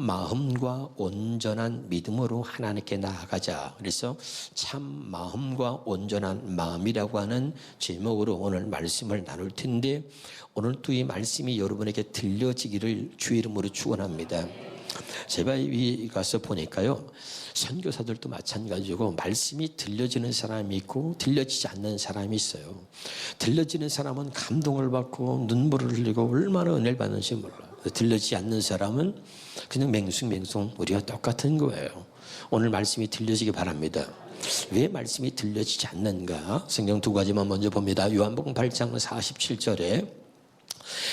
마음과 온전한 믿음으로 하나님께 나아가자. 그래서 참 마음과 온전한 마음이라고 하는 제목으로 오늘 말씀을 나눌 텐데, 오늘 또 이 말씀이 여러분에게 들려지기를 주의 이름으로 축원합니다. 제가 위 가서 보니까요, 선교사들도 마찬가지고 말씀이 들려지는 사람이 있고 들려지지 않는 사람이 있어요. 들려지는 사람은 감동을 받고 눈물을 흘리고 얼마나 은혜를 받는지 몰라요. 들려지지 않는 사람은 그냥 맹숭맹숭 우리가 똑같은 거예요. 오늘 말씀이 들려지기 바랍니다. 왜 말씀이 들려지지 않는가? 성경 두 가지만 먼저 봅니다. 요한복음 8장 47절에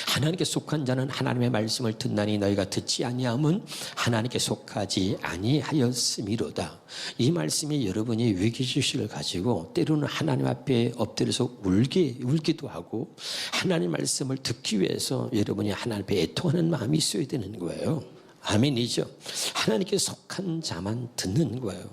하나님께 속한 자는 하나님의 말씀을 듣나니 너희가 듣지 아니함은 하나님께 속하지 아니하였음이로다. 이 말씀이 여러분이 위기의식을 가지고 때로는 하나님 앞에 엎드려서 울기도 하고 하나님 말씀을 듣기 위해서 여러분이 하나님 앞에 애통하는 마음이 있어야 되는 거예요. 아멘이죠. 하나님께 속한 자만 듣는 거예요.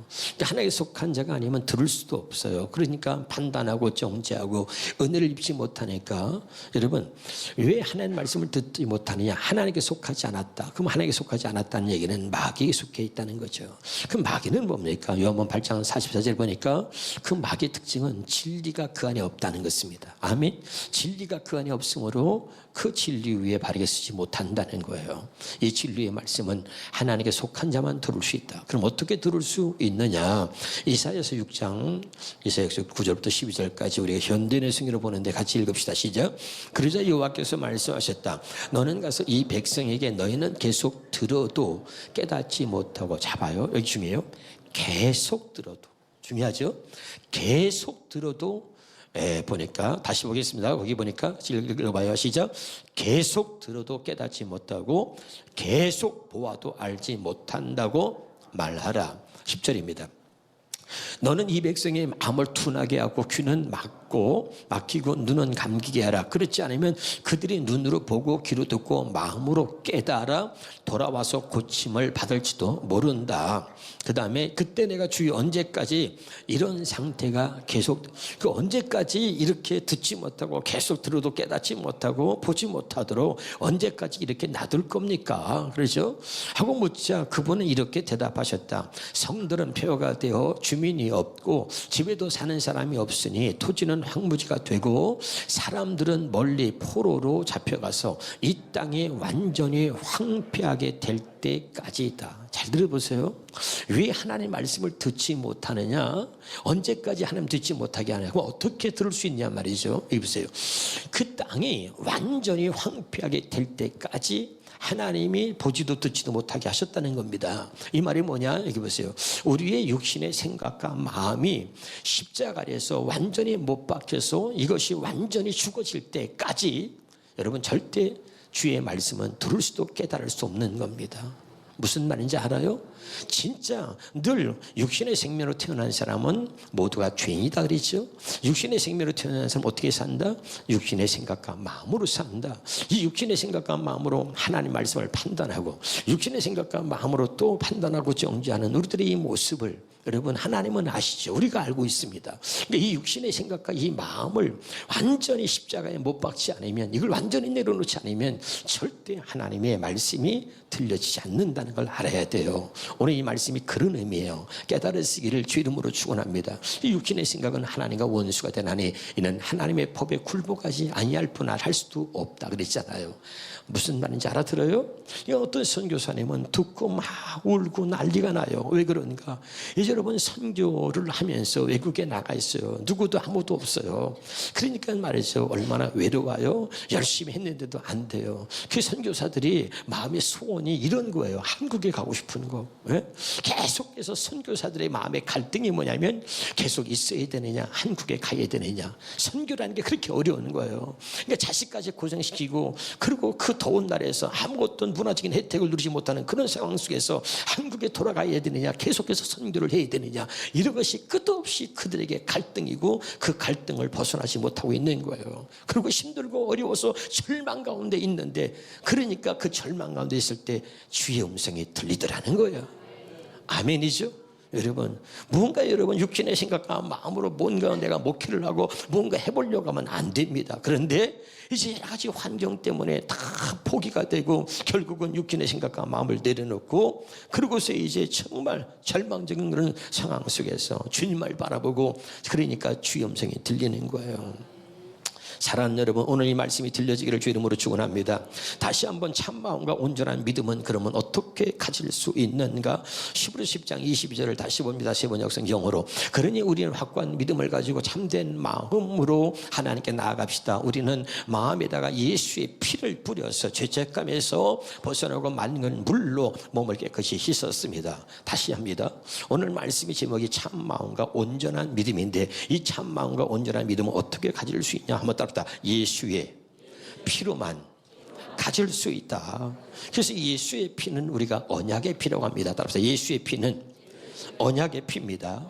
하나님께 속한 자가 아니면 들을 수도 없어요. 그러니까 판단하고 정죄하고 은혜를 입지 못하니까, 여러분 왜 하나님 말씀을 듣지 못하느냐? 하나님께 속하지 않았다. 그럼 하나님께 속하지 않았다는 얘기는 마귀에 속해 있다는 거죠. 그럼 마귀는 뭡니까? 요한복음 8장 44절 보니까 그 마귀의 특징은 진리가 그 안에 없다는 것입니다. 아멘. 진리가 그 안에 없으므로 그 진리 위에 바르게 쓰지 못한다는 거예요. 이 진리의 말씀은 하나님께 속한 자만 들을 수 있다. 그럼 어떻게 들을 수 있느냐? 이사야서 6장 이사야서 9절부터 12절까지 우리가 현대인의 성경으로 보는데 같이 읽읍시다. 시작. 그러자 여호와께서 말씀하셨다. 너는 가서 이 백성에게 너희는 계속 들어도 깨닫지 못하고, 잡아요. 여기 중요해요. 계속 들어도. 중요하죠? 계속 들어도 보니까 다시 보겠습니다. 거기 보니까 읽어봐요. 시작. 계속 들어도 깨닫지 못하고 계속 보아도 알지 못한다고 말하라. 10절입니다. 너는 이 백성의 마음을 둔하게 하고 귀는 막히고 눈은 감기게 하라. 그렇지 않으면 그들이 눈으로 보고 귀로 듣고 마음으로 깨달아 돌아와서 고침을 받을지도 모른다. 그 다음에 그때 내가 주여 언제까지 이런 상태가 계속, 그 언제까지 이렇게 듣지 못하고 계속 들어도 깨닫지 못하고 보지 못하도록 언제까지 이렇게 놔둘 겁니까? 그러죠? 하고 묻자 그분은 이렇게 대답하셨다. 성들은 폐허가 되어 주민이 없고 집에도 사는 사람이 없으니 토지는 황무지가 되고 사람들은 멀리 포로로 잡혀가서 이 땅이 완전히 황폐하게 될 때까지다. 잘 들어보세요. 왜 하나님 말씀을 듣지 못하느냐? 언제까지 하나님 듣지 못하게 하냐고. 어떻게 들을 수 있냐 말이죠. 여기 보세요. 그 땅이 완전히 황폐하게 될 때까지 하나님이 보지도 듣지도 못하게 하셨다는 겁니다. 이 말이 뭐냐? 여기 보세요. 우리의 육신의 생각과 마음이 십자가에서 완전히 못 박혀서 이것이 완전히 죽어질 때까지 여러분 절대 주의 말씀은 들을 수도 깨달을 수 없는 겁니다. 무슨 말인지 알아요? 진짜 늘 육신의 생명으로 태어난 사람은 모두가 죄인이다 그랬죠. 육신의 생명으로 태어난 사람은 어떻게 산다? 육신의 생각과 마음으로 산다. 이 육신의 생각과 마음으로 하나님 말씀을 판단하고 육신의 생각과 마음으로 또 판단하고 정죄하는 우리들의 이 모습을 여러분 하나님은 아시죠. 우리가 알고 있습니다. 그러니까 이 육신의 생각과 이 마음을 완전히 십자가에 못 박지 않으면, 이걸 완전히 내려놓지 않으면 절대 하나님의 말씀이 들려지지 않는다는 걸 알아야 돼요. 오늘 이 말씀이 그런 의미예요. 깨달으시기를 주 이름으로 축원합니다. 이 육신의 생각은 하나님과 원수가 되나니 이는 하나님의 법에 굴복하지 아니할 뿐 할 수도 없다 그랬잖아요. 무슨 말인지 알아들어요? 어떤 선교사님은 듣고 막 울고 난리가 나요. 왜 그런가? 이제 여러분 선교를 하면서 외국에 나가 있어요. 누구도 아무도 없어요. 그러니까 말이죠. 얼마나 외로워요. 열심히 했는데도 안 돼요. 그 선교사들이 마음의 소원이 이런 거예요. 한국에 가고 싶은 거. 네? 계속해서 선교사들의 마음의 갈등이 뭐냐면 계속 있어야 되느냐, 한국에 가야 되느냐. 선교라는 게 그렇게 어려운 거예요. 그러니까 자식까지 고생시키고, 그리고 그 더운 날에서 아무것도 문화적인 혜택을 누리지 못하는 그런 상황 속에서 한국에 돌아가야 되느냐, 계속해서 선교를 해야 되느냐, 이런 것이 끝없이 그들에게 갈등이고 그 갈등을 벗어나지 못하고 있는 거예요. 그리고 힘들고 어려워서 절망 가운데 있는데, 그러니까 그 절망 가운데 있을 때 주의 음성이 들리더라는 거예요. 아멘이죠? 여러분, 무언가 여러분 육신의 생각과 마음으로 뭔가 내가 목회를 하고 뭔가 해보려고 하면 안 됩니다. 그런데 이제 여러 가지 환경 때문에 다 포기가 되고 결국은 육신의 생각과 마음을 내려놓고 그러고서 이제 정말 절망적인 그런 상황 속에서 주님을 바라보고 그러니까 주의 음성이 들리는 거예요. 사랑하는 여러분, 오늘 이 말씀이 들려지기를 주 이름으로 축원합니다. 다시 한번 참마음과 온전한 믿음은 그러면 어떻게 가질 수 있는가? 히브리서 10장 22절을 다시 봅니다. 세 번역성 영어로. 그러니 우리는 확고한 믿음을 가지고 참된 마음으로 하나님께 나아갑시다. 우리는 마음에다가 예수의 피를 뿌려서 죄책감에서 벗어나고 맑은 물로 몸을 깨끗이 씻었습니다. 다시 합니다. 오늘 말씀의 제목이 참마음과 온전한 믿음인데 이 참마음과 온전한 믿음은 어떻게 가질 수 있냐? 한번 따라 예수의 피로만 가질 수 있다. 그래서 예수의 피는 우리가 언약의 피라고 합니다. 따라서 예수의 피는 언약의 피입니다.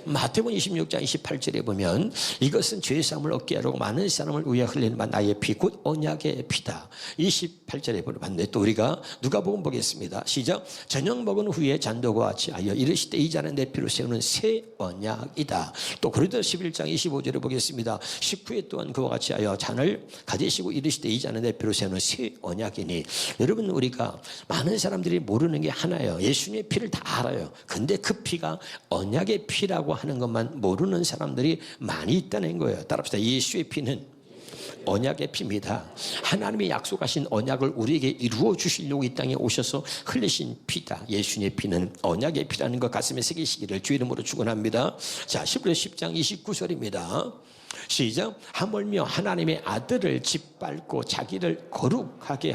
마태복음 26장 28절에 보면 이것은 죄사함을 얻게 하려고 많은 사람을 위해 흘리는 나의 피 곧 언약의 피다. 28절에 보면 또 우리가 누가복음 보겠습니다. 시작. 저녁 먹은 후에 잔도와 같이 하여 이르시되 이 잔은 내 피로 세우는 새 언약이다. 또 고린도 11장 25절에 보겠습니다. 식후에 또한 그와 같이 하여 잔을 가지시고 이르시되 이 잔은 내 피로 세우는 새 언약이니. 여러분, 우리가 많은 사람들이 모르는 게 하나예요. 예수님의 피를 다 알아요. 근데 그 피가 언약의 피라고 하는 것만 모르는 사람들이 많이 있다는 거예요. 따라합시다. 예수의 피는 언약의 피입니다. 하나님이 약속하신 언약을 우리에게 이루어 주시려고 이 땅에 오셔서 흘리신 피다. 예수님의 피는 언약의 피라는 것 가슴에 새기시기를 주 이름으로 축원합니다. 자, 히브리서 10장 29절입니다. 시작. 하물며 하나님의 아들을 짓밟고 자기를 거룩하게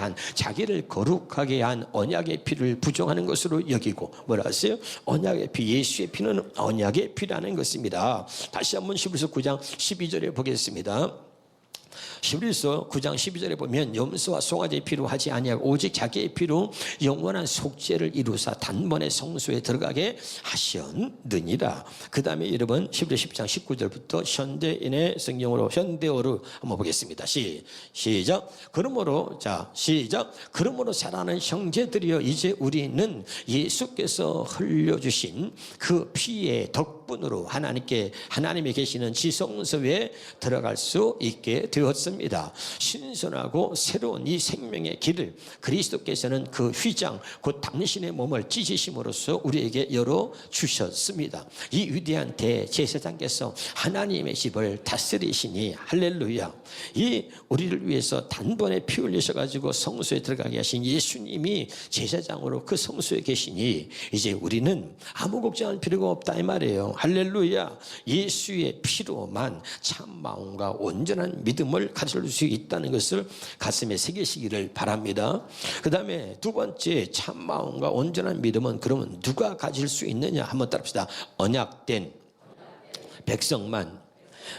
한 언약의 피를 부정하는 것으로 여기고 뭐라 하세요? 언약의 피, 예수의 피는 언약의 피라는 것입니다. 다시 한번 히브리서 9장 12절에 보겠습니다. 히브리서 9장 12절에 보면 염소와 송아지의 피로 하지 아니하고 오직 자기의 피로 영원한 속죄를 이루사 단번에 성소에 들어가게 하셨느니라. 그 다음에 여러분 히브리서 10장 19절부터 현대인의 성경으로 현대어로 한번 보겠습니다. 시작. 그러므로 사랑하는 형제들이여 이제 우리는 예수께서 흘려주신 그 피의 덕분으로 하나님에 계시는 지성소에 들어갈 수 있게 되었습니다. 신선하고 새로운 이 생명의 길을 그리스도께서는 그 휘장 곧 당신의 몸을 찢으심으로써 우리에게 열어주셨습니다. 이 위대한 대제사장께서 하나님의 집을 다스리시니 할렐루야. 이 우리를 위해서 단번에 피 흘리셔가지고 성소에 들어가게 하신 예수님이 제사장으로 그 성소에 계시니 이제 우리는 아무 걱정할 필요가 없다 이 말이에요. 할렐루야. 예수의 피로만 참 마음과 온전한 믿음을 가질 수 있다는 것을 가슴에 새기시기를 바랍니다. 그 다음에 두 번째 참 마음과 온전한 믿음은 그러면 누가 가질 수 있느냐? 한번 따라합시다. 언약된 백성만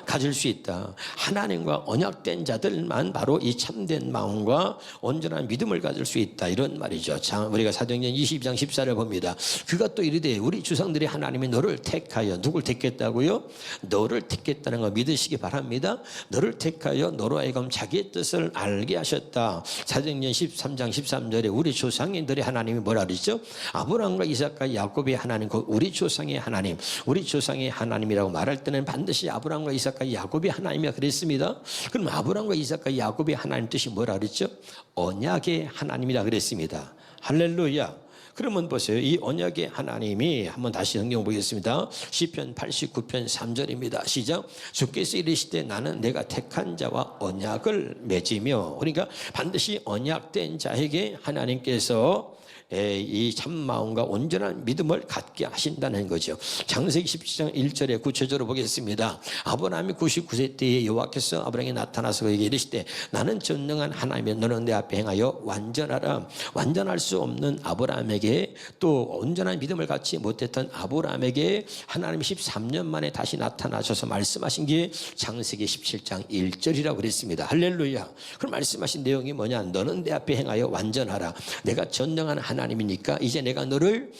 가질 수 있다. 하나님과 언약된 자들만 바로 이 참된 마음과 온전한 믿음을 가질 수 있다. 이런 말이죠. 자, 우리가 사도행전 22장 14절을 봅니다. 그가 또 이르되 우리 주상들이 하나님이 너를 택하여 누굴 택했다고요? 너를 택했다는 거 믿으시기 바랍니다. 너를 택하여 너로 하여금 자기의 뜻을 알게 하셨다. 사도행전 13장 13절에 우리 조상인들의 하나님이 뭐라 그러죠? 아브라함과 이삭과 야곱의 하나님, 우리 조상의 하나님, 우리 조상의 하나님이라고 말할 때는 반드시 아브라함과 이삭과 야곱이 하나님이라 그랬습니다. 그럼 아브라함과 이삭과 야곱의 하나님 뜻이 뭐라 그랬죠? 언약의 하나님이라 그랬습니다. 할렐루야. 그러면 보세요. 이 언약의 하나님이 한번 다시 성경 보겠습니다. 시편 89편 3절입니다. 시작. 주께서 이르시되 나는 내가 택한 자와 언약을 맺으며, 그러니까 반드시 언약된 자에게 하나님께서 이 참마음과 온전한 믿음을 갖게 하신다는 거죠. 창세기 17장 1절에 구체적으로 보겠습니다. 아브라함이 99세 때에 여호와께서 아브라함에게 나타나서 그에게 이르시되 나는 전능한 하나님이여 너는 내 앞에 행하여 완전하라. 완전할 수 없는 아브라함에게 또 온전한 믿음을 갖지 못했던 아브라함에게 하나님이 13년 만에 다시 나타나셔서 말씀하신 게 창세기 17장 1절이라고 그랬습니다. 할렐루야. 그럼 말씀하신 내용이 뭐냐? 너는 내 앞에 행하여 완전하라. 내가 전능한 하나님이니까 이제 내가 너를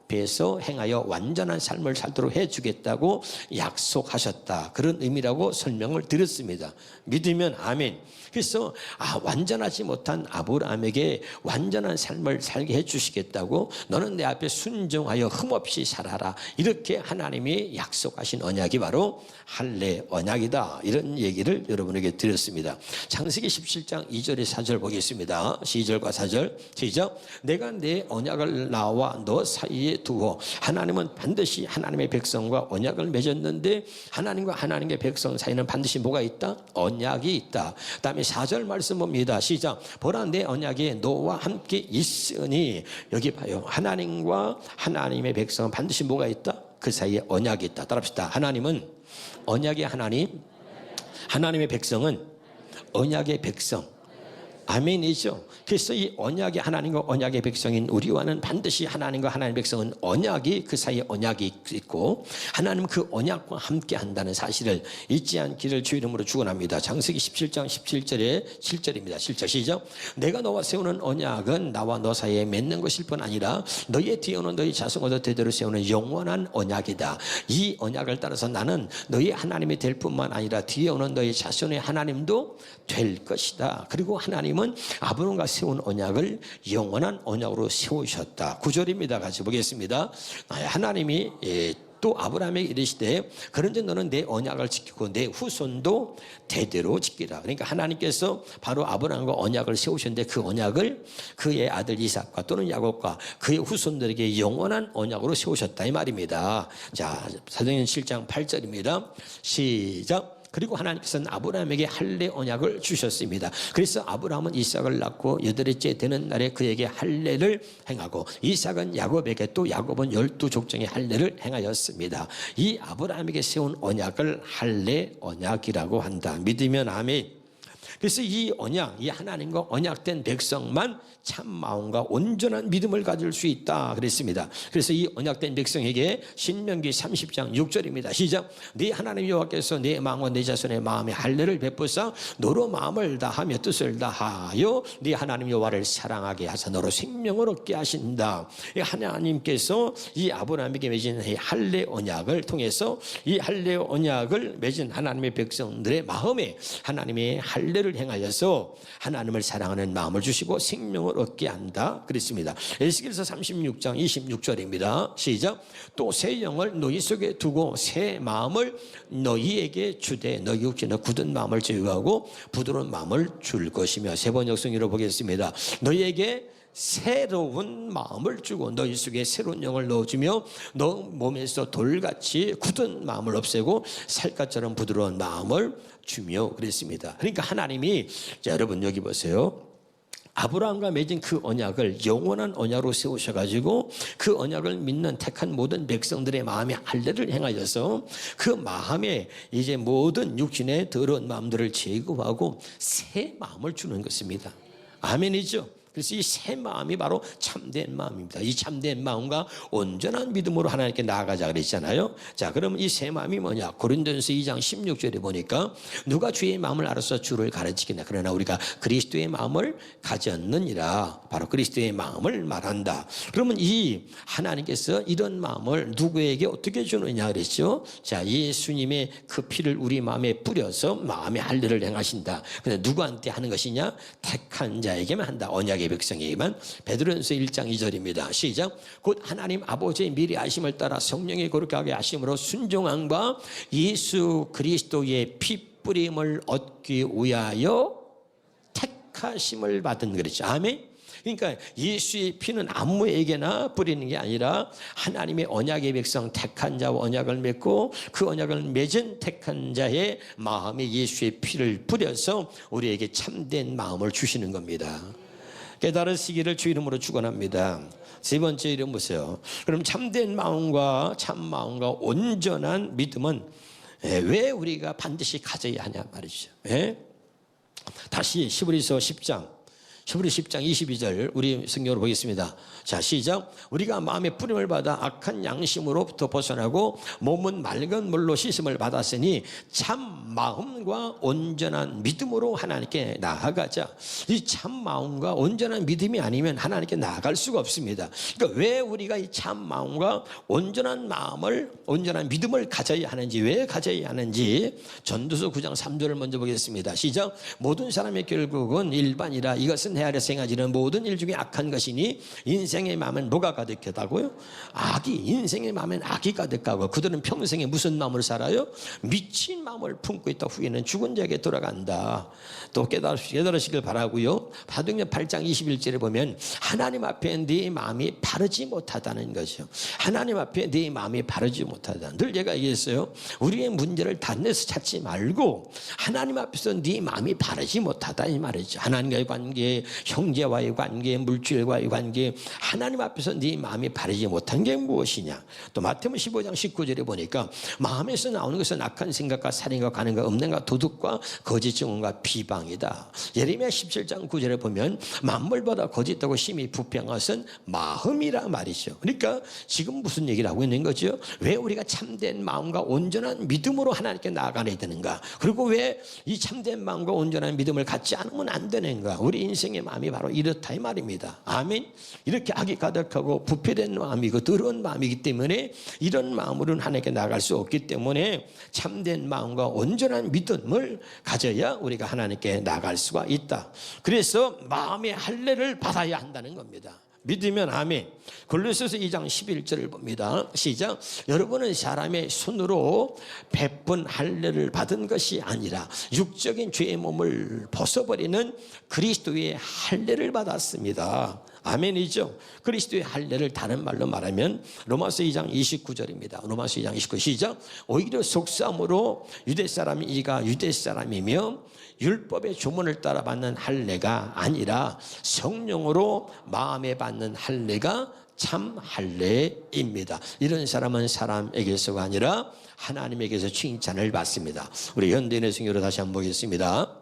앞에서 행하여 완전한 삶을 살도록 해주겠다고 약속하셨다. 그런 의미라고 설명을 드렸습니다. 믿으면 아멘. 그래서 완전하지 못한 아브라함에게 완전한 삶을 살게 해주시겠다고, 너는 내 앞에 순종하여 흠없이 살아라, 이렇게 하나님이 약속하신 언약이 바로 할례 언약이다. 이런 얘기를 여러분에게 드렸습니다. 창세기 17장 2절에 4절 보겠습니다. 2절과 4절 시작. 내가 내 언약을 나와 너 사이에 두어. 하나님은 반드시 하나님의 백성과 언약을 맺었는데, 하나님과 하나님의 백성 사이에는 반드시 뭐가 있다? 언약이 있다. 그 다음에 4절 말씀 봅니다. 시작. 보라, 내 언약이 너와 함께 있으니. 여기 봐요. 하나님과 하나님의 백성은 반드시 뭐가 있다? 그 사이에 언약이 있다. 따라합시다. 하나님은 언약의 하나님, 하나님의 백성은 언약의 백성. 아멘이죠. 그래서 이 언약의 하나님과 언약의 백성인 우리와는 반드시 하나님과 하나님의 백성은 언약이, 그 사이에 언약이 있고, 하나님은 그 언약과 함께 한다는 사실을 잊지 않기를 주 이름으로 축원합니다. 창세기 17장 17절에 7절입니다. 7절 시작. 내가 너와 세우는 언약은 나와 너 사이에 맺는 것일 뿐 아니라 너희의 뒤에 오는 너희 자손과 대대로 세우는 영원한 언약이다. 이 언약을 따라서 나는 너희 하나님이 될 뿐만 아니라 뒤에 오는 너희 자손의 하나님도 될 것이다. 그리고 하나님은 아브람과 세운 언약을 영원한 언약으로 세우셨다. 9절입니다. 같이 보겠습니다. 하나님이 또 아브라함에게 이르시되 그런즉 너는 내 언약을 지키고 내 후손도 대대로 지키라. 그러니까 하나님께서 바로 아브라함과 언약을 세우셨는데, 그 언약을 그의 아들 이삭과 또는 야곱과 그의 후손들에게 영원한 언약으로 세우셨다, 이 말입니다. 자, 사도행전 7장 8절입니다. 시작. 그리고 하나님께서는 아브라함에게 할례 언약을 주셨습니다. 그래서 아브라함은 이삭을 낳고 8일째 되는 날에 그에게 할례를 행하고, 이삭은 야곱에게, 또 야곱은 12족장의 할례를 행하였습니다. 이 아브라함에게 세운 언약을 할례 언약이라고 한다. 믿으면 아멘. 그래서 이 언약, 이 하나님과 언약된 백성만 참 마음과 온전한 믿음을 가질 수 있다 그랬습니다. 그래서 이 언약된 백성에게 신명기 30장 6절입니다. 시작. 네 하나님 여호와께서 네 마음과 네 자손의 마음에 할례를 베푸사 너로 마음을 다하며 뜻을 다하여 네 하나님 여호와를 사랑하게 하사 너로 생명을 얻게 하신다. 하나님께서 이 아브라함에게 맺은 이 할례 언약을 통해서, 이 할례 언약을 맺은 하나님의 백성들의 마음에 하나님의 할례를 행하여서 하나님을 사랑하는 마음을 주시고 생명을 얻게 한다 그랬습니다. 에스겔서 36장 26절입니다. 시작. 또 새 영을 너희 속에 두고 새 마음을 너희에게 주되 너희 육체는 굳은 마음을 제거하고 부드러운 마음을 줄 것이며. 세 번 역성으로 보겠습니다. 너희에게 새로운 마음을 주고 너희 속에 새로운 영을 넣어주며 너 몸에서 돌같이 굳은 마음을 없애고 살갗처럼 부드러운 마음을 주며 그랬습니다. 그러니까 하나님이, 자, 여러분 여기 보세요. 아브라함과 맺은 그 언약을 영원한 언약으로 세우셔가지고 그 언약을 믿는 택한 모든 백성들의 마음에 할례를 행하여서 그 마음에 이제 모든 육신의 더러운 마음들을 제거하고 새 마음을 주는 것입니다. 아멘이죠. 그래서 이 새 마음이 바로 참된 마음입니다. 이 참된 마음과 온전한 믿음으로 하나님께 나아가자 그랬잖아요. 자, 그럼 이 새 마음이 뭐냐? 고린도전서 2장 16절에 보니까 누가 주의 마음을 알아서 주를 가르치겠나? 그러나 우리가 그리스도의 마음을 가졌느니라. 바로 그리스도의 마음을 말한다. 그러면 이 하나님께서 이런 마음을 누구에게 어떻게 주느냐 그랬죠? 자, 예수님의 그 피를 우리 마음에 뿌려서 마음의 할례를 행하신다. 근데 누구한테 하는 것이냐? 택한 자에게만 한다. 언약의 백성에게만. 베드로전서 1장 2절입니다. 시작. 곧 하나님 아버지의 미리 아심을 따라 성령의 거룩하게 하심으로 순종함과 예수 그리스도의 피 뿌림을 얻기 위하여 택하심을 받은 그랬죠. 아멘. 그러니까 예수의 피는 아무에게나 뿌리는 게 아니라 하나님의 언약의 백성 택한 자와 언약을 맺고 그 언약을 맺은 택한 자의 마음에 예수의 피를 뿌려서 우리에게 참된 마음을 주시는 겁니다. 깨달으시기를 주 이름으로 축원합니다. 세 번째 이름 보세요. 그럼 참된 마음과 참 마음과 온전한 믿음은 왜 우리가 반드시 가져야 하냐 말이죠. 다시 히브리서 10장 히브리 10장 22절 우리 성경으로 보겠습니다. 자, 시작. 우리가 마음의 뿌림을 받아 악한 양심으로부터 벗어나고 몸은 맑은 물로 씻음을 받았으니 참 마음과 온전한 믿음으로 하나님께 나아가자. 이 참 마음과 온전한 믿음이 아니면 하나님께 나아갈 수가 없습니다. 그러니까 왜 우리가 이 참 마음과 온전한 마음을, 온전한 믿음을 가져야 하는지, 왜 가져야 하는지 전도서 9장 3절을 먼저 보겠습니다. 시작. 모든 사람의 결국은 일반이라 이것은 헤아려서 행하지는 모든 일 중에 악한 것이니 인생의 마음은 뭐가 가득하다고요? 악이, 인생의 마음엔 악이 가득하고 그들은 평생에 무슨 마음으로 살아요? 미친 마음을 품고 있다. 후에는 죽은 자에게 돌아간다. 또 깨달으시길 바라고요. 사도행전 8장 21절에 보면 하나님 앞에 네 마음이 바르지 못하다는 거죠. 하나님 앞에 네 마음이 바르지 못하다. 늘 제가 얘기했어요. 우리의 문제를 단내서 찾지 말고 하나님 앞에서 네 마음이 바르지 못하다 이 말이죠. 하나님과의 관계, 형제와의 관계, 물질과의 관계, 하나님 앞에서 네 마음이 바르지 못한 게 무엇이냐. 또 마태복음 15장 19절에 보니까 마음에서 나오는 것은 악한 생각과 살인과 간음과 음란과 도둑과 거짓 증언과 비방이다. 예레미야 17장 9절에 보면 만물보다 거짓되고 심히 부패한 것은 마음이라 말이죠. 그러니까 지금 무슨 얘기를 하고 있는 거죠? 왜 우리가 참된 마음과 온전한 믿음으로 하나님께 나아가야 되는가? 그리고 왜 이 참된 마음과 온전한 믿음을 갖지 않으면 안 되는가? 우리 인생의 마음이 바로 이렇다 이 말입니다. 아멘. 이렇게 악이 가득하고 부패된 마음이고 더러운 마음이기 때문에 이런 마음으로는 하나님께 나아갈 수 없기 때문에 참된 마음과 온전한 믿음을 가져야 우리가 하나님께 나아갈 수가 있다. 그래서 마음의 할례를 받아야 한다는 겁니다. 믿으면 아멘. 골로새서 2장 11절을 봅니다. 시작. 여러분은 사람의 손으로 베푼 할례를 받은 것이 아니라 육적인 죄의 몸을 벗어버리는 그리스도의 할례를 받았습니다. 아멘이죠. 그리스도의 할례를 다른 말로 말하면 로마서 2장 29절입니다. 로마서 2장 29절 시작. 오히려 속삼으로 유대 사람이 이가 유대 사람이며 율법의 조문을 따라 받는 할례가 아니라 성령으로 마음에 받는 할례가 참 할례입니다. 이런 사람은 사람에게서가 아니라 하나님에게서 칭찬을 받습니다. 우리 현대인의 성경으로 다시 한번 보겠습니다.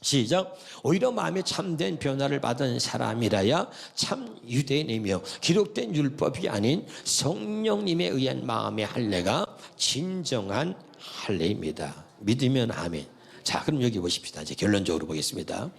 시작. 오히려 마음에 참된 변화를 받은 사람이라야 참 유대인이며 기록된 율법이 아닌 성령님에 의한 마음의 할례가 진정한 할례입니다. 믿으면 아멘. 자, 그럼 여기 보십시다. 이제 결론적으로 보겠습니다.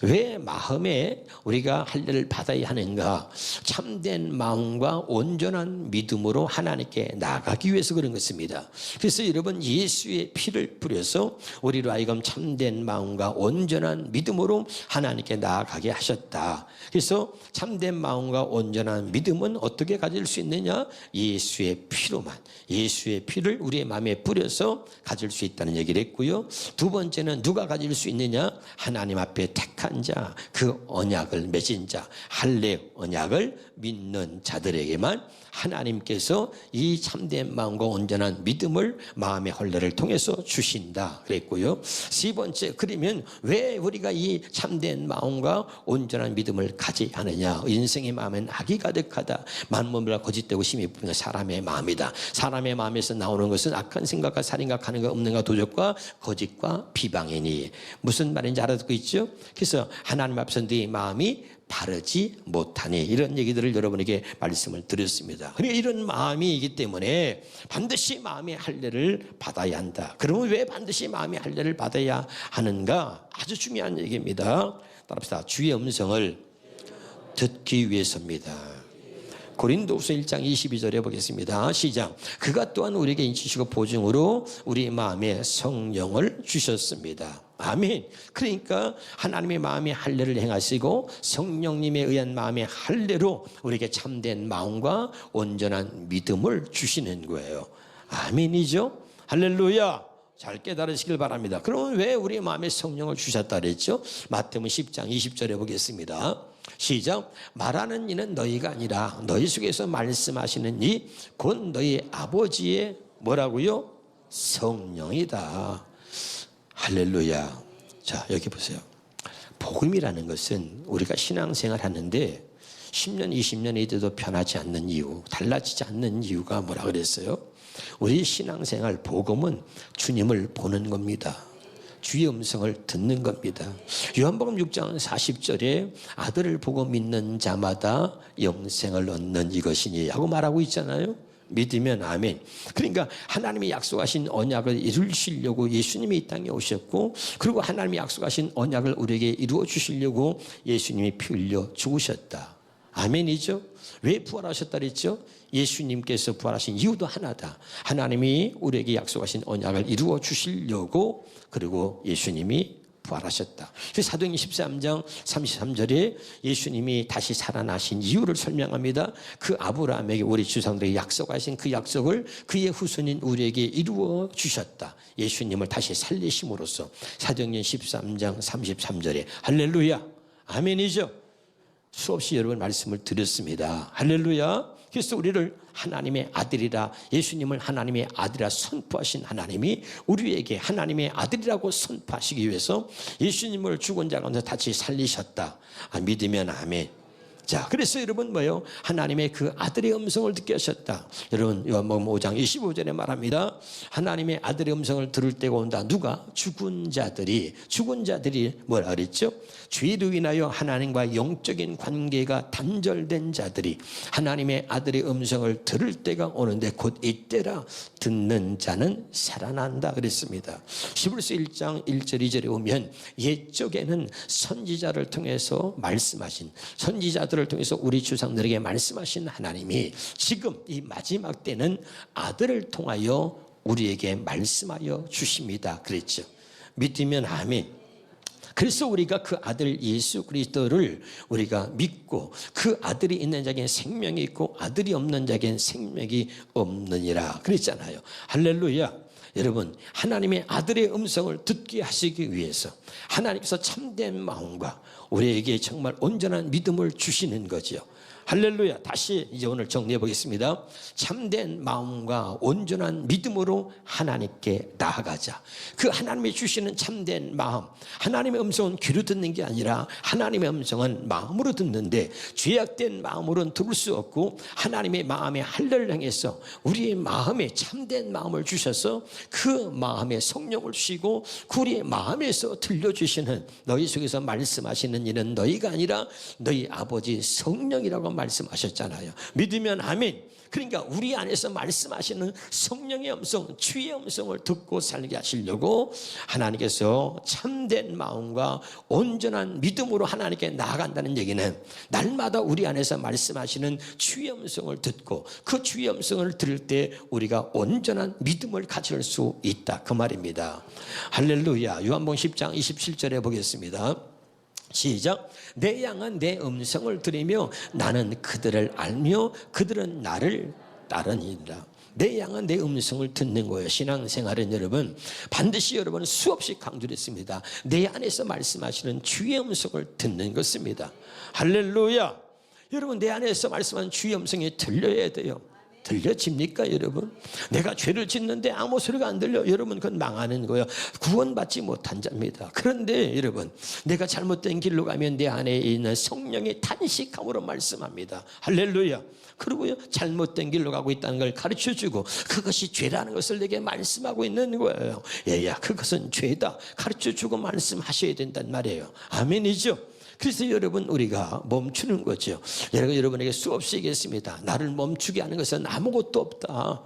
왜 마음에 우리가 할례를 받아야 하는가? 참된 마음과 온전한 믿음으로 하나님께 나아가기 위해서 그런 것입니다. 그래서 여러분 예수의 피를 뿌려서 우리로 하여금 참된 마음과 온전한 믿음으로 하나님께 나아가게 하셨다. 그래서 참된 마음과 온전한 믿음은 어떻게 가질 수 있느냐? 예수의 피로만, 예수의 피를 우리의 마음에 뿌려서 가질 수 있다는 얘기를 했고요. 두 번째는 누가 가질 수 있느냐? 하나님 앞에 택한 자, 그 언약을 맺은 자, 할례 언약을 믿는 자들에게만 하나님께서 이 참된 마음과 온전한 믿음을 마음의 할례를 통해서 주신다 그랬고요. 세 번째, 그러면 왜 우리가 이 참된 마음과 온전한 믿음을 가져야 하느냐? 인생의 마음엔 악이 가득하다. 만물보다 거짓되고 심히 부패한 사람의 마음이다. 사람의 마음에서 나오는 것은 악한 생각과 살인과 간음과 음란과 도적과 거짓과 비방이니. 무슨 말인지 알아듣고 있죠? 그래서 하나님 앞에서 네 마음이 바르지 못하니, 이런 얘기들을 여러분에게 말씀을 드렸습니다. 그러니까 이런 마음이기 때문에 반드시 마음의 할례를 받아야 한다. 그러면 왜 반드시 마음의 할례를 받아야 하는가? 아주 중요한 얘기입니다. 따라합시다. 주의 음성을 듣기 위해서입니다. 고린도후서 1장 22절에 보겠습니다. 시작. 그가 또한 우리에게 인치시고 보증으로 우리 마음에 성령을 주셨습니다. 아멘. 그러니까 하나님의 마음의 할례를 행하시고 성령님에 의한 마음의 할례로 우리에게 참된 마음과 온전한 믿음을 주시는 거예요. 아멘이죠. 할렐루야. 잘 깨달으시길 바랍니다. 그러면 왜 우리 마음에 성령을 주셨다 그랬죠? 마태복음 10장 20절에 보겠습니다. 시작. 말하는 이는 너희가 아니라 너희 속에서 말씀하시는 이 곧 너희 아버지의 뭐라고요? 성령이다. 할렐루야. 자, 여기 보세요. 복음이라는 것은 우리가 신앙생활 하는데 10년, 20년이 돼도 변하지 않는 이유, 달라지지 않는 이유가 뭐라 그랬어요? 우리 신앙생활 복음은 주님을 보는 겁니다. 주의 음성을 듣는 겁니다. 요한복음 6장 40절에 아들을 보고 믿는 자마다 영생을 얻는 이것이니 하고 말하고 있잖아요. 믿으면 아멘. 그러니까 하나님이 약속하신 언약을 이루시려고 예수님이 이 땅에 오셨고, 그리고 하나님이 약속하신 언약을 우리에게 이루어 주시려고 예수님이 피 흘려 죽으셨다. 아멘이죠. 왜 부활하셨다 그랬죠? 예수님께서 부활하신 이유도 하나다. 하나님이 우리에게 약속하신 언약을 이루어 주시려고, 그리고 예수님이 부활하셨다. 사도행전 13장 33절에 예수님이 다시 살아나신 이유를 설명합니다. 그 아브라함에게 우리 조상들에게 약속하신 그 약속을 그의 후손인 우리에게 이루어 주셨다. 예수님을 다시 살리심으로써. 사도행전 13장 33절에 할렐루야, 아멘이죠. 수없이 여러분 말씀을 드렸습니다. 할렐루야. 그래서 우리를 하나님의 아들이라, 예수님을 하나님의 아들이라 선포하신 하나님이 우리에게 하나님의 아들이라고 선포하시기 위해서 예수님을 죽은 자 가운데 다시 살리셨다. 믿으면 아멘. 자, 그래서 여러분 뭐예요? 하나님의 그 아들의 음성을 듣게 하셨다. 여러분 요한복음 5장 25절에 말합니다. 하나님의 아들의 음성을 들을 때가 온다. 누가? 죽은 자들이 뭐라 그랬죠? 죄로 인하여 하나님과 영적인 관계가 단절된 자들이 하나님의 아들의 음성을 들을 때가 오는데 곧 이때라. 듣는 자는 살아난다 그랬습니다. 히브리서 1장 1절 2절에 보면 옛적에는 선지자를 통해서 말씀하신, 선지자들을 통해서 우리 조상들에게 말씀하신 하나님이 지금 이 마지막 때는 아들을 통하여 우리에게 말씀하여 주십니다 그랬죠. 믿으면 아멘. 그래서 우리가 그 아들 예수 그리스도를 우리가 믿고 그 아들이 있는 자에겐 생명이 있고 아들이 없는 자에겐 생명이 없느니라 그랬잖아요. 할렐루야. 여러분, 하나님의 아들의 음성을 듣게 하시기 위해서 하나님께서 참된 마음과 우리에게 정말 온전한 믿음을 주시는 거죠. 할렐루야. 다시 이제 오늘 정리해 보겠습니다. 참된 마음과 온전한 믿음으로 하나님께 나아가자. 그 하나님이 주시는 참된 마음, 하나님의 음성은 귀로 듣는 게 아니라 하나님의 음성은 마음으로 듣는데, 죄악된 마음으로는 들을 수 없고 하나님의 마음의 할례를 향해서 우리의 마음에 참된 마음을 주셔서 그 마음에 성령을 주시고 그 우리의 마음에서 들려주시는, 너희 속에서 말씀하시는 이는 너희가 아니라 너희 아버지 성령이라고 말씀하셨잖아요. 믿으면 아멘. 그러니까 우리 안에서 말씀하시는 성령의 음성, 주의 음성을 듣고 살게 하시려고 하나님께서 참된 마음과 온전한 믿음으로 하나님께 나아간다는 얘기는 날마다 우리 안에서 말씀하시는 주의 음성을 듣고 그 주의 음성을 들을 때 우리가 온전한 믿음을 가질 수 있다, 그 말입니다. 할렐루야. 요한복음 10장 27절에 보겠습니다. 시작. 내 양은 내 음성을 들으며 나는 그들을 알며 그들은 나를 따르니라. 내 양은 내 음성을 듣는 거예요. 신앙생활은 여러분 반드시 여러분은 수없이 강조를 했습니다. 내 안에서 말씀하시는 주의 음성을 듣는 것입니다. 할렐루야. 여러분 내 안에서 말씀하는 주의 음성이 들려야 돼요. 들려집니까 여러분? 내가 죄를 짓는데 아무 소리가 안 들려, 여러분 그건 망하는 거예요. 구원받지 못한 자입니다. 그런데 여러분 내가 잘못된 길로 가면 내 안에 있는 성령의 탄식함으로 말씀합니다. 할렐루야. 그리고요 잘못된 길로 가고 있다는 걸 가르쳐주고 그것이 죄라는 것을 내게 말씀하고 있는 거예요. 얘야 그것은 죄다 가르쳐주고 말씀하셔야 된단 말이에요. 아멘이죠. 그래서 여러분 우리가 멈추는 거죠. 제가 여러분에게 수없이 얘기했습니다. 나를 멈추게 하는 것은 아무것도 없다.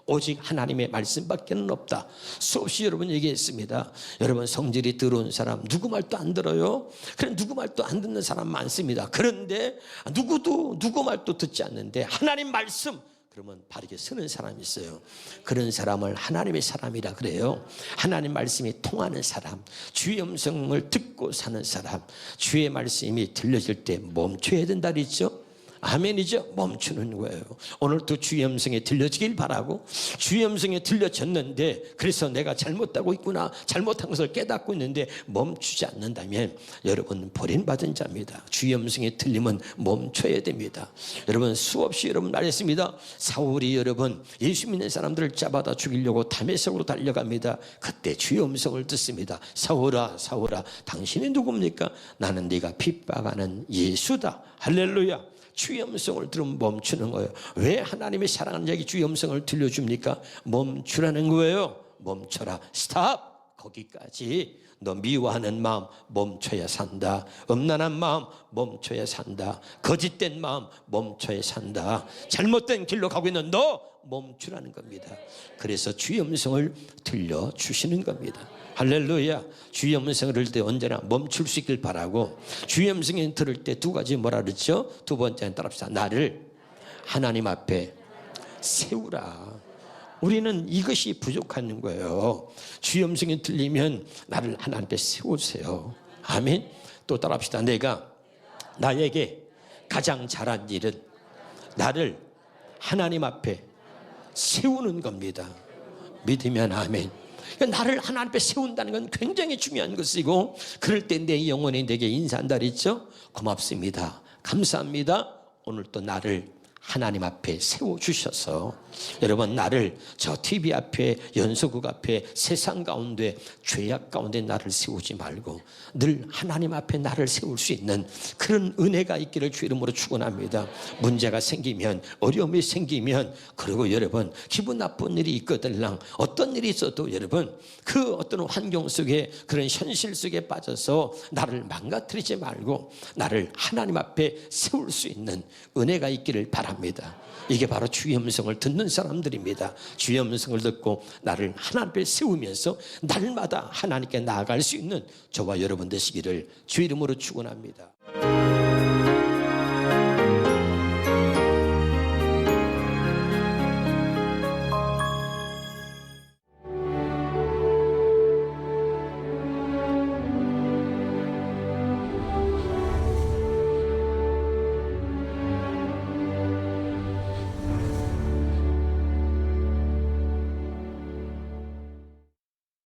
오직 하나님의 말씀밖에 없다. 수없이 여러분 얘기했습니다. 여러분 성질이 더러운 사람 누구 말도 안 들어요. 그래 누구 말도 안 듣는 사람 많습니다. 그런데 누구도 누구 말도 듣지 않는데 하나님 말씀 그러면 바르게 서는 사람이 있어요. 그런 사람을 하나님의 사람이라 그래요. 하나님 말씀이 통하는 사람, 주의 음성을 듣고 사는 사람, 주의 말씀이 들려질 때 멈춰야 된다 그랬죠. 아멘이죠. 멈추는 거예요. 오늘도 주의 음성이 들려지길 바라고, 주의 음성이 들려졌는데 그래서 내가 잘못하고 있구나, 잘못한 것을 깨닫고 있는데 멈추지 않는다면 여러분 버림받은 자입니다. 주의 음성이 들리면 멈춰야 됩니다. 여러분 수없이 여러분 말했습니다. 사울이 여러분 예수 믿는 사람들을 잡아다 죽이려고 다메섹으로 달려갑니다. 그때 주의 음성을 듣습니다. 사울아 사울아 당신이 누굽니까? 나는 네가 핍박하는 예수다. 할렐루야. 주의 음성을 들으면 멈추는 거예요. 왜 하나님이 사랑하는 자에게 주의 음성을 들려줍니까? 멈추라는 거예요. 멈춰라. 스탑. 거기까지 너 미워하는 마음 멈춰야 산다. 음란한 마음 멈춰야 산다. 거짓된 마음 멈춰야 산다. 잘못된 길로 가고 있는 너 멈추라는 겁니다. 그래서 주의 음성을 들려주시는 겁니다. 할렐루야. 주의 음성을 들을 때 언제나 멈출 수 있길 바라고, 주의 음성을 들을 때 두 가지 뭐라 그랬죠? 두 번째는 따라합시다. 나를 하나님 앞에 세우라. 우리는 이것이 부족한 거예요. 주의 음성이 들리면 나를 하나님 앞에 세우세요. 아멘. 또 따라합시다. 내가 나에게 가장 잘한 일은 나를 하나님 앞에 세우는 겁니다. 믿으면 아멘. 나를 하나님 앞에 세운다는 건 굉장히 중요한 것이고, 그럴 때 내 영혼이 내게 인사한다 그랬죠? 고맙습니다. 감사합니다. 오늘 또 나를 하나님 앞에 세워주셔서, 여러분 나를 저 TV 앞에, 연소국 앞에, 세상 가운데, 죄악 가운데 나를 세우지 말고 늘 하나님 앞에 나를 세울 수 있는 그런 은혜가 있기를 주 이름으로 축원합니다. 문제가 생기면, 어려움이 생기면, 그리고 여러분 기분 나쁜 일이 있거들랑 어떤 일이 있어도 여러분 그 어떤 환경 속에, 그런 현실 속에 빠져서 나를 망가뜨리지 말고 나를 하나님 앞에 세울 수 있는 은혜가 있기를 바랍니다. 이게 바로 주의 음성을 듣는 사람들입니다. 주의 음성을 듣고 나를 하나님 앞에 세우면서 날마다 하나님께 나아갈 수 있는 저와 여러분 되시기를 주 이름으로 축원합니다.